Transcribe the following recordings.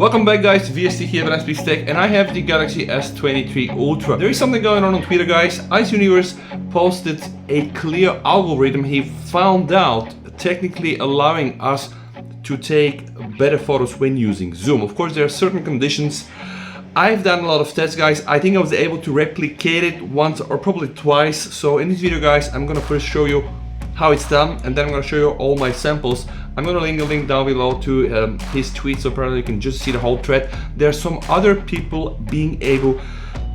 Welcome back guys, VST here with S23 Tech, and I have the Galaxy S23 Ultra. There is something going on Twitter guys. Ice Universe posted a clear algorithm he found out technically allowing us to take better photos when using zoom. Of course there are certain conditions. I've done a lot of tests guys. I think I was able to replicate it once or probably twice. So in this video guys, I'm gonna first show you how it's done, and then I'm gonna show you all my samples. I'm gonna link a link down below to his tweet, so apparently you can just see the whole thread. There are some other people being able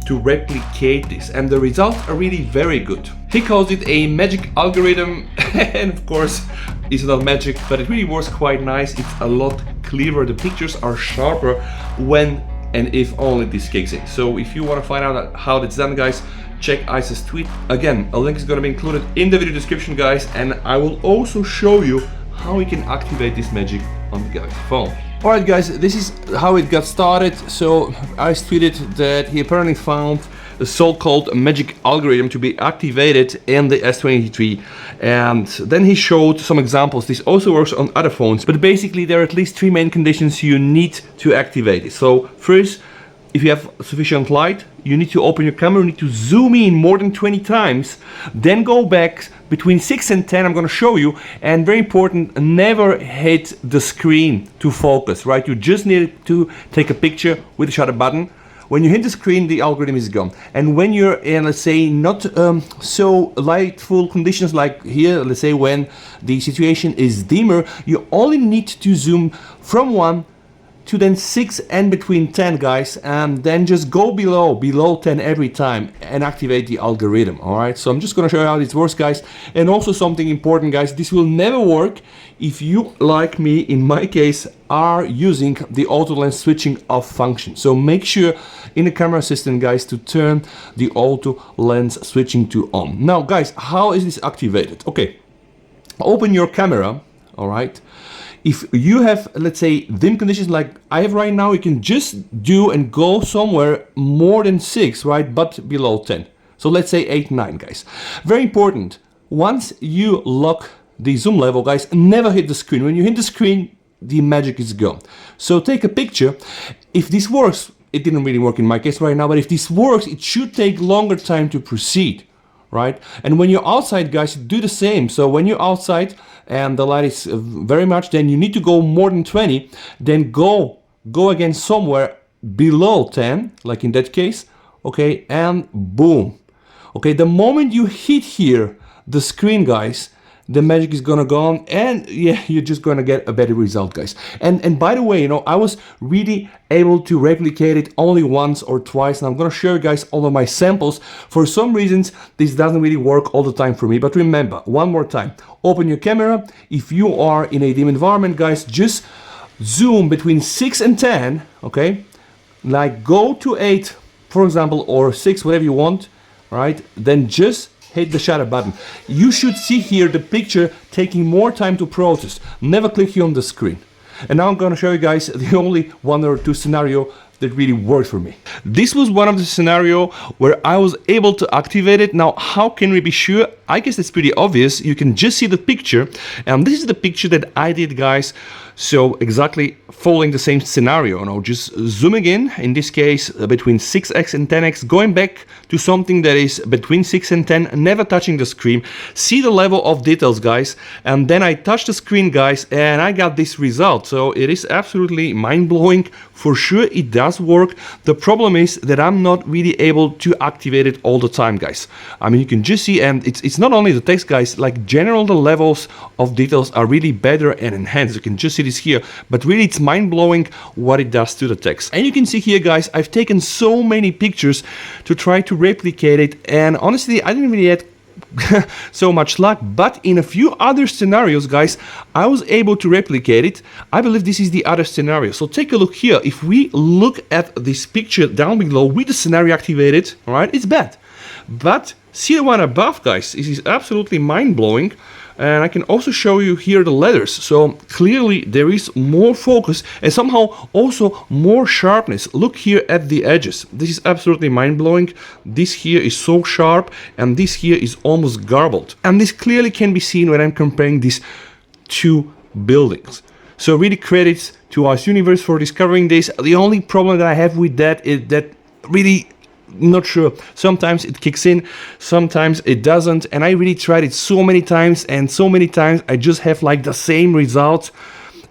to replicate this, and the results are really very good. He calls it a magic algorithm, and of course it's not magic, but it really works quite nice. It's a lot clearer, the pictures are sharper when and if only this kicks in. So if you want to find out how that's done guys, check Ice's tweet. Again, a link is going to be included in the video description guys, and I will also show you how we can activate this magic on the Galaxy phone. Alright guys, this is how it got started. So Ice tweeted that he apparently found the so-called magic algorithm to be activated in the S23, and then he showed some examples. This also works on other phones, but basically there are at least three main conditions you need to activate it. So first, if you have sufficient light, you need to open your camera, you need to zoom in more than 20 times, then go back between 6 and 10, I'm gonna show you, and very important, never hit the screen to focus, right? You just need to take a picture with the shutter button. When you hit the screen, the algorithm is gone. And when you're in, let's say, not so lightful conditions like here, let's say when the situation is dimmer, you only need to zoom from 1 to then 6 and between 10 guys, and then just go below 10 every time and activate the algorithm. All right, so I'm just gonna show you how this works guys. And also something important guys, this will never work if you, like me in my case, are using the auto lens switching off function. So make sure in the camera assistant guys to turn the auto lens switching to on. Now guys, how is this activated? Okay, open your camera. All right, if you have, let's say, dim conditions like I have right now, you can just do and go somewhere more than 6, right, but below 10. So let's say 8, 9 guys. Very important, once you lock the zoom level guys, never hit the screen. When you hit the screen, the magic is gone. So take a picture. If this works, it didn't really work in my case right now, but if this works, it should take longer time to proceed, right? And when you're outside guys, do the same. So when you're outside and the light is very much, then you need to go more than 20, then go again somewhere below 10, like in that case, okay, and boom. Okay, the moment you hit here the screen guys, the magic is gonna go on, and yeah, you're just gonna get a better result guys. And by the way, you know, I was really able to replicate it only once or twice, and I'm gonna share guys all of my samples. For some reasons this doesn't really work all the time for me, but remember, one more time, open your camera. If you are in a dim environment guys, just zoom between 6 and 10, okay, like go to 8 for example, or 6, whatever you want, right? Then just hit the shutter button. You should see here the picture taking more time to process. Never click here on the screen. And now I'm gonna show you guys the only 1 or 2 scenario that really worked for me. This was one of the scenario where I was able to activate it. Now, how can we be sure? I guess it's pretty obvious. You can just see the picture, and this is the picture that I did guys. So exactly following the same scenario, you know, just zooming in this case between 6x and 10x, going back to something that is between 6 and 10, never touching the screen, see the level of details guys, and then I touch the screen guys, and I got this result. So it is absolutely mind-blowing. For sure it does work. The problem is that I'm not really able to activate it all the time guys. I mean, you can just see, and it's not only the text guys, like general the levels of details are really better and enhanced. You can just see this here, but really it's mind-blowing what it does to the text. And you can see here guys, I've taken so many pictures to try to replicate it, and honestly I didn't really get so much luck, but in a few other scenarios guys, I was able to replicate it. I believe this is the other scenario. So take a look here. If we look at this picture down below with the scenario activated, all right, it's bad. But see the one above guys, this is absolutely mind-blowing. And I can also show you here the letters. So clearly there is more focus and somehow also more sharpness. Look here at the edges. This is absolutely mind-blowing. This here is so sharp and this here is almost garbled. And this clearly can be seen when I'm comparing these two buildings. So really credits to Ice Universe for discovering this. The only problem that I have with that is that really not sure. Sometimes it kicks in, sometimes it doesn't, and I really tried it so many times, and so many times I just have like the same result.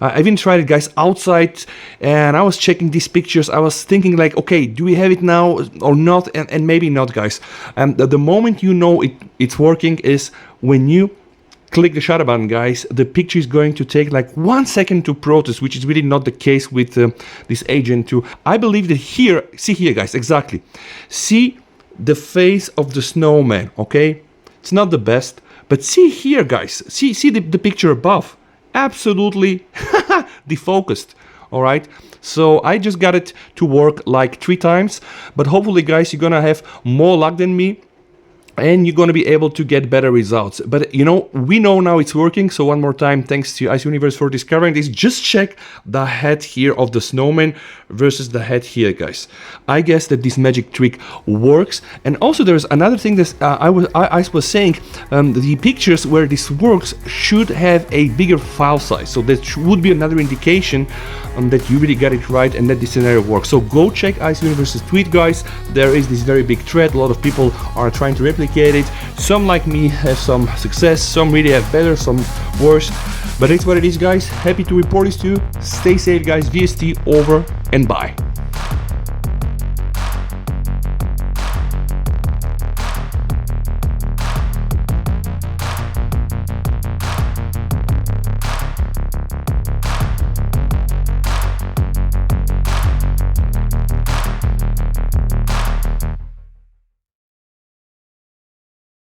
I even tried it, guys, outside, and I was checking these pictures. I was thinking like, okay, do we have it now or not? And maybe not, guys. The moment you know it's working is when you click the shutter button, guys. The picture is going to take like 1 second to process, which is really not the case with this Agent 2. I believe that here, see here, guys, exactly. See the face of the snowman, okay? It's not the best, but see here, guys. See the picture above. Absolutely defocused, all right? So I just got it to work like 3 times, but hopefully, guys, you're gonna have more luck than me, and you're going to be able to get better results. But you know, we know now it's working. So one more time, thanks to Ice Universe for discovering this. Just check the head here of the snowman versus the head here, guys. I guess that this magic trick works. And also there's another thing that I was saying, the pictures where this works should have a bigger file size. So that would be another indication that you really got it right and that this scenario works. So go check Ice Universe's tweet, guys. There is this very big thread. A lot of people are trying to replicate it. Some, like me, have some success, some really have better, some worse, but it's what it is, guys. Happy to report this to you. Stay safe, guys. VST over and bye.